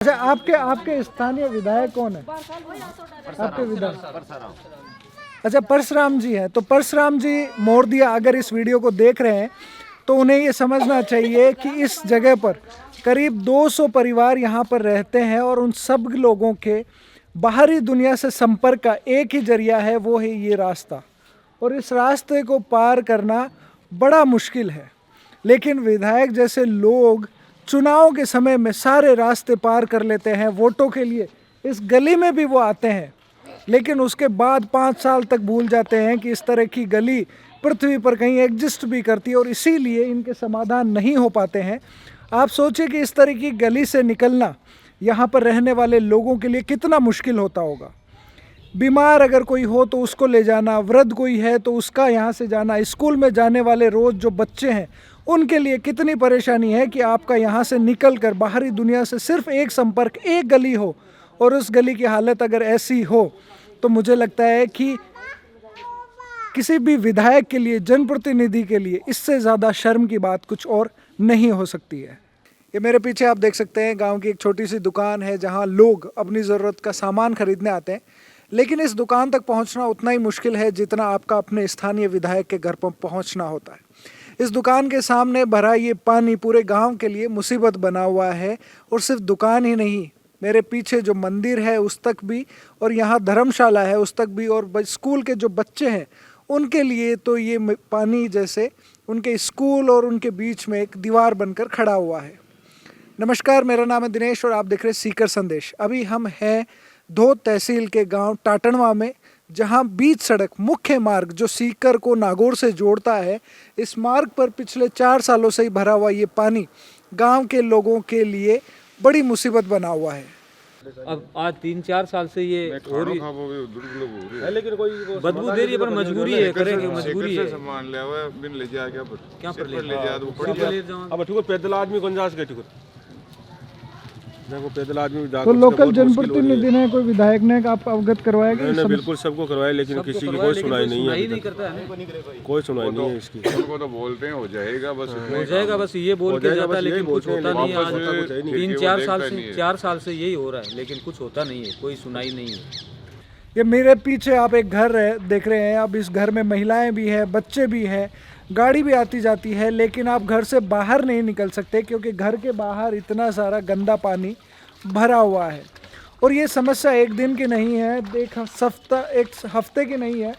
अच्छा, आपके आपके स्थानीय विधायक कौन है? आपके विधायक? अच्छा, परशुराम जी हैं। तो परशुराम जी मोरदिया अगर इस वीडियो को देख रहे हैं तो उन्हें ये समझना चाहिए कि इस जगह पर करीब 200 परिवार यहाँ पर रहते हैं और उन सब लोगों के बाहरी दुनिया से संपर्क का एक ही जरिया है, वो है ये रास्ता। और इस रास्ते को पार करना बड़ा मुश्किल है, लेकिन विधायक जैसे लोग चुनाव के समय में सारे रास्ते पार कर लेते हैं वोटों के लिए। इस गली में भी वो आते हैं, लेकिन उसके बाद 5 साल तक भूल जाते हैं कि इस तरह की गली पृथ्वी पर कहीं एग्जिस्ट भी करती है, और इसीलिए इनके समाधान नहीं हो पाते हैं। आप सोचिए कि इस तरह की गली से निकलना यहाँ पर रहने वाले लोगों के लिए कितना मुश्किल होता होगा। बीमार अगर कोई हो तो उसको ले जाना, वृद्ध कोई है तो उसका यहाँ से जाना, स्कूल में जाने वाले रोज़ जो बच्चे हैं उनके लिए कितनी परेशानी है कि आपका यहाँ से निकल कर बाहरी दुनिया से सिर्फ एक संपर्क, एक गली हो, और उस गली की हालत अगर ऐसी हो तो मुझे लगता है कि किसी भी विधायक के लिए, जनप्रतिनिधि के लिए इससे ज़्यादा शर्म की बात कुछ और नहीं हो सकती है। ये मेरे पीछे आप देख सकते हैं गांव की एक छोटी सी दुकान है जहां लोग अपनी ज़रूरत का सामान खरीदने आते हैं, लेकिन इस दुकान तक पहुंचना उतना ही मुश्किल है जितना आपका अपने स्थानीय विधायक के घर पर पहुंचना होता है। इस दुकान के सामने भरा ये पानी पूरे गांव के लिए मुसीबत बना हुआ है, और सिर्फ दुकान ही नहीं, मेरे पीछे जो मंदिर है उस तक भी, और यहाँ धर्मशाला है उस तक भी, और स्कूल के जो बच्चे हैं उनके लिए तो ये पानी जैसे उनके स्कूल और उनके बीच में एक दीवार बनकर खड़ा हुआ है। नमस्कार, मेरा नाम है दिनेश और आप देख रहे हैं सीकर संदेश। अभी हम हैं धोद तहसील के गांव टाटनवा में, जहां बीच सड़क, मुख्य मार्ग जो सीकर को नागौर से जोड़ता है, इस मार्ग पर पिछले 4 सालों से ही भरा हुआ ये पानी गांव के लोगों के लिए बड़ी मुसीबत बना हुआ है। अब आज 3-4 साल से ये हो रही है, लेकिन कोई बदबू दे रही है, पर मजबूरी है, करेंगे मजबूरी है। सामान ले आवा बिन ले जा क्या पर ले जा तो पड़ गया। अब ठीक है, पैदल आदमी गुंजाइश के ठीक है, देखो पैदल आदमी तो लोकल जनप्रतिनिधि ने, कोई विधायक ने आप अवगत करवाया कि नहीं, बिल्कुल सबको करवाया, लेकिन किसी की कोई सुनाई नहीं है, नहीं करता है, कोई सुनाई नहीं है इसकी। उनको तो बोलते हैं हो जाएगा, बस हो जाएगा, बस ये बोल के जाता है, लेकिन कुछ होता नहीं है। आज 3-4 साल से 4 साल से यही हो रहा है, लेकिन कुछ होता नहीं है, कोई सुनाई नहीं है। ये मेरे पीछे आप एक घर देख रहे हैं। अब इस घर में महिलाएं भी हैं, बच्चे भी हैं, गाड़ी भी आती जाती है, लेकिन आप घर से बाहर नहीं निकल सकते क्योंकि घर के बाहर इतना सारा गंदा पानी भरा हुआ है। और ये समस्या एक दिन की नहीं है, एक हफ्ते की नहीं है,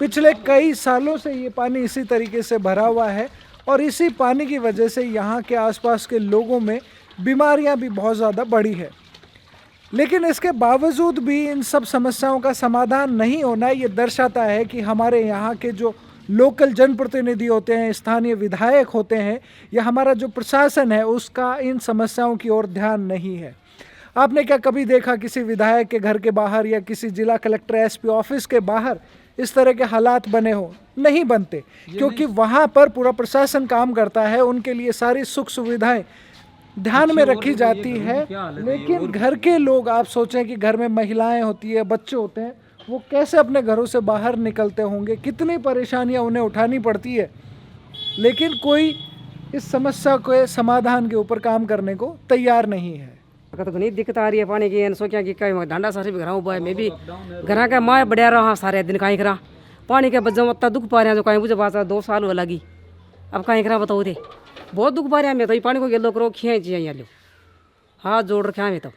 पिछले कई सालों से ये पानी इसी तरीके से भरा हुआ है, और इसी पानी की वजह से यहाँ के आसपास के लोगों में बीमारियाँ भी बहुत ज़्यादा बढ़ी है। लेकिन इसके बावजूद भी इन सब समस्याओं का समाधान नहीं होना, ये दर्शाता है कि हमारे यहाँ के जो लोकल जनप्रतिनिधि होते हैं, स्थानीय विधायक होते हैं, या हमारा जो प्रशासन है, उसका इन समस्याओं की ओर ध्यान नहीं है। आपने क्या कभी देखा किसी विधायक के घर के बाहर या किसी जिला कलेक्टर एसपी ऑफिस के बाहर इस तरह के हालात बने हो? नहीं बनते, क्योंकि वहाँ पर पूरा प्रशासन काम करता है, उनके लिए सारी सुख सुविधाएं ध्यान में रखी जाती है। लेकिन घर के लोग, आप सोचें कि घर में महिलाएं होती है, बच्चे होते हैं, वो कैसे अपने घरों से बाहर निकलते होंगे, कितनी परेशानियां उन्हें उठानी पड़ती है, लेकिन कोई इस समस्या के समाधान के ऊपर काम करने को तैयार नहीं है। तो घनी दिक्कत आ रही है पानी की। सो क्या कि डांडा सारे भी घरा हुआ है, मैं भी घरा का माँ बढ़िया रहा सारे दिन कहीं करा पानी के बच्चा इतना दुख पा रहे हैं, जो कहीं मुझे बात 2 साल हो लगी, अब कहीं करा बताओ थे, बहुत दुख पा रहे हैं। मैं तो ये पानी को गेलो करो खींच यहाँ लो, हाथ जोड़ रखे हैं। तो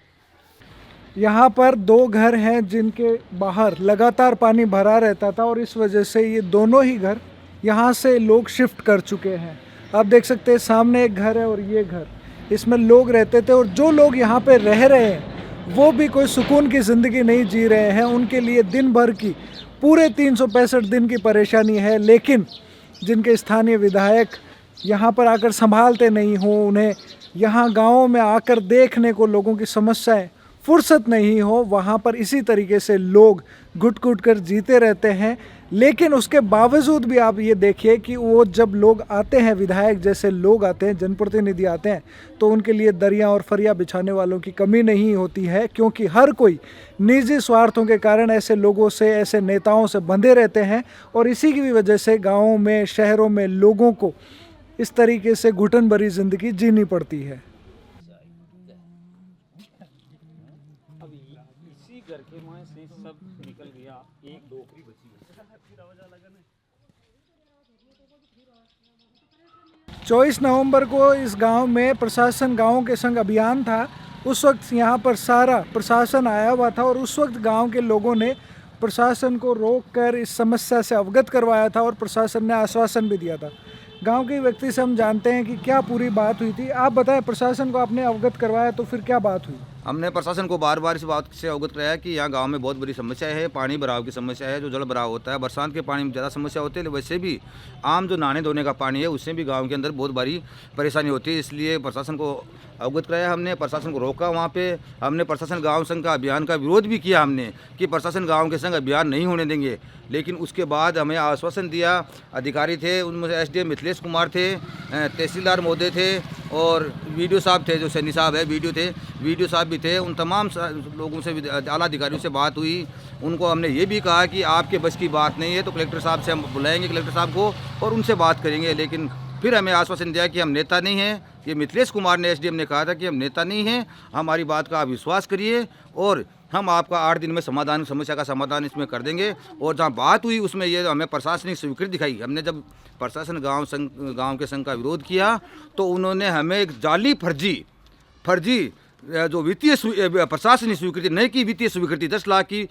यहाँ पर 2 घर हैं जिनके बाहर लगातार पानी भरा रहता था, और इस वजह से ये दोनों ही घर यहाँ से लोग शिफ्ट कर चुके हैं। आप देख सकते हैं सामने एक घर है और ये घर, इसमें लोग रहते थे, और जो लोग यहाँ पे रह रहे हैं वो भी कोई सुकून की ज़िंदगी नहीं जी रहे हैं। उनके लिए दिन भर की पूरे 365 दिन की परेशानी है, लेकिन जिनके स्थानीय विधायक यहाँ पर आकर संभालते नहीं हो, उन्हें यहाँ गाँवों में आकर देखने को लोगों की समस्याएं फुर्सत नहीं हो, वहाँ पर इसी तरीके से लोग घुट घुट कर जीते रहते हैं। लेकिन उसके बावजूद भी आप ये देखिए कि वो जब लोग आते हैं, विधायक जैसे लोग आते हैं, जनप्रतिनिधि आते हैं, तो उनके लिए दरिया और फरिया बिछाने वालों की कमी नहीं होती है, क्योंकि हर कोई निजी स्वार्थों के कारण ऐसे लोगों से, ऐसे नेताओं से बंधे रहते हैं, और इसी की वजह से गाँवों में, शहरों में लोगों को इस तरीके से घुटन भरी ज़िंदगी जीनी पड़ती है। अभी इसी घर के में से सब निकल गया, एक डोकरी बची है। 24 नवंबर को इस गांव में प्रशासन गांव के संग अभियान था। उस वक्त यहाँ पर सारा प्रशासन आया हुआ था और उस वक्त गांव के लोगों ने प्रशासन को रोककर इस समस्या से अवगत करवाया था और प्रशासन ने आश्वासन भी दिया था। गांव के व्यक्ति से हम जानते हैं कि क्या पूरी बात हुई थी। आप बताएं, प्रशासन को आपने अवगत करवाया तो फिर क्या बात हुई? हमने प्रशासन को बार बार इस बात से अवगत कराया कि यहाँ गांव में बहुत बड़ी समस्या है, पानी भराव की समस्या है। जो जल भराव होता है बरसात के पानी में ज़्यादा समस्या होती है, वैसे भी आम जो नहाने धोने का पानी है उससे भी गांव के अंदर बहुत बड़ी परेशानी होती है। इसलिए प्रशासन को अवगत कराया हमने, प्रशासन को रोका। वहाँ पे हमने प्रशासन गांव संघ का अभियान का विरोध भी किया हमने कि प्रशासन गांव के संग अभियान नहीं होने देंगे। लेकिन उसके बाद हमें आश्वासन दिया, अधिकारी थे उनमें से एसडीएम मिथिलेश कुमार थे, तहसीलदार महोदय थे और वीडियो साहब थे, जो सैनी साहब है वीडियो साहब भी थे। उन तमाम लोगों से, आला अधिकारियों से बात हुई। उनको हमने ये भी कहा कि आपके बस की बात नहीं है तो कलेक्टर साहब से हम बुलाएंगे कलेक्टर साहब को और उनसे बात करेंगे। लेकिन फिर हमें आश्वासन दिया कि हम नेता नहीं हैं। ये मिथिलेश कुमार ने, एसडीएम ने कहा था कि हम नेता नहीं हैं, हमारी बात का आप विश्वास करिए और हम आपका 8 दिन में समस्या का समाधान इसमें कर देंगे। और जहाँ बात हुई उसमें ये हमें प्रशासनिक स्वीकृति दिखाई। हमने जब प्रशासन गांव के संघ का विरोध किया तो उन्होंने हमें एक जाली फर्जी जो वित्तीय प्रशासनिक स्वीकृति, नहीं की वित्तीय स्वीकृति, 10 लाख की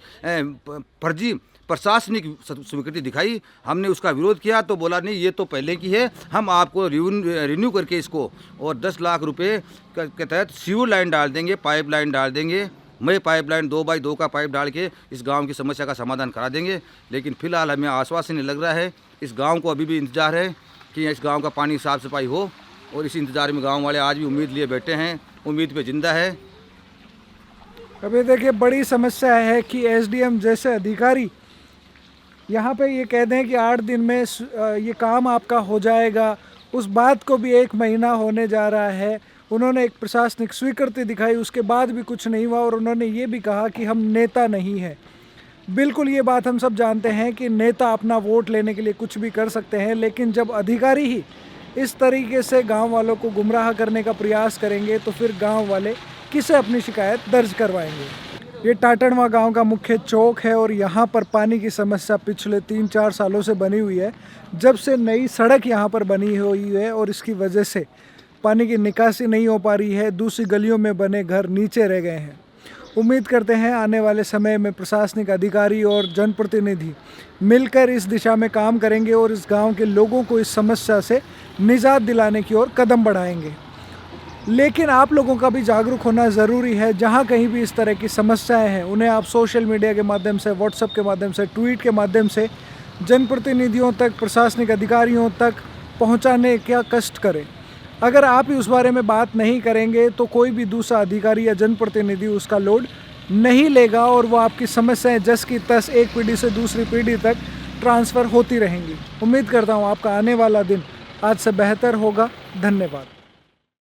फर्जी प्रशासनिक स्वीकृति दिखाई। हमने उसका विरोध किया तो बोला नहीं ये तो पहले की है, हम आपको रिन्यू करके इसको और 10 लाख रुपए के तहत सीवर लाइन डाल देंगे, पाइप लाइन डाल देंगे। मैं पाइप लाइन 2x2 का पाइप डाल के इस गांव की समस्या का समाधान करा देंगे। लेकिन फिलहाल हमें आश्वासन नहीं लग रहा है। इस गांव को अभी भी इंतजार है कि इस गांव का पानी साफ सफाई हो और इस इंतजार में गांव वाले आज भी उम्मीद लिए बैठे हैं, उम्मीद पे जिंदा है। अभी देखिए, बड़ी समस्या है कि एसडीएम जैसे अधिकारी यहाँ पे ये कहते हैं कि 8 दिन में ये काम आपका हो जाएगा। उस बात को भी 1 महीना होने जा रहा है। उन्होंने एक प्रशासनिक स्वीकृति दिखाई, उसके बाद भी कुछ नहीं हुआ और उन्होंने ये भी कहा कि हम नेता नहीं हैं। बिल्कुल ये बात हम सब जानते हैं कि नेता अपना वोट लेने के लिए कुछ भी कर सकते हैं, लेकिन जब अधिकारी ही इस तरीके से गांव वालों को गुमराह करने का प्रयास करेंगे तो फिर गांव वाले किसे अपनी शिकायत दर्ज करवाएंगे। ये टाटनवा गांव का मुख्य चौक है और यहाँ पर पानी की समस्या पिछले 3-4 सालों से बनी हुई है। जब से नई सड़क यहाँ पर बनी हुई है और इसकी वजह से पानी की निकासी नहीं हो पा रही है, दूसरी गलियों में बने घर नीचे रह गए हैं। उम्मीद करते हैं आने वाले समय में प्रशासनिक अधिकारी और जनप्रतिनिधि मिलकर इस दिशा में काम करेंगे और इस गांव के लोगों को इस समस्या से निजात दिलाने की ओर कदम बढ़ाएंगे। लेकिन आप लोगों का भी जागरूक होना ज़रूरी है। जहां कहीं भी इस तरह की समस्याएं हैं उन्हें आप सोशल मीडिया के माध्यम से, व्हाट्सएप के माध्यम से, ट्वीट के माध्यम से जनप्रतिनिधियों तक, प्रशासनिक अधिकारियों तक पहुंचाने का कष्ट करें। अगर आप ही उस बारे में बात नहीं करेंगे तो कोई भी दूसरा अधिकारी या जनप्रतिनिधि उसका लोड नहीं लेगा और वो आपकी समस्याएं जस की तस एक पीढ़ी से दूसरी पीढ़ी तक ट्रांसफ़र होती रहेंगी। उम्मीद करता हूँ आपका आने वाला दिन आज से बेहतर होगा। धन्यवाद।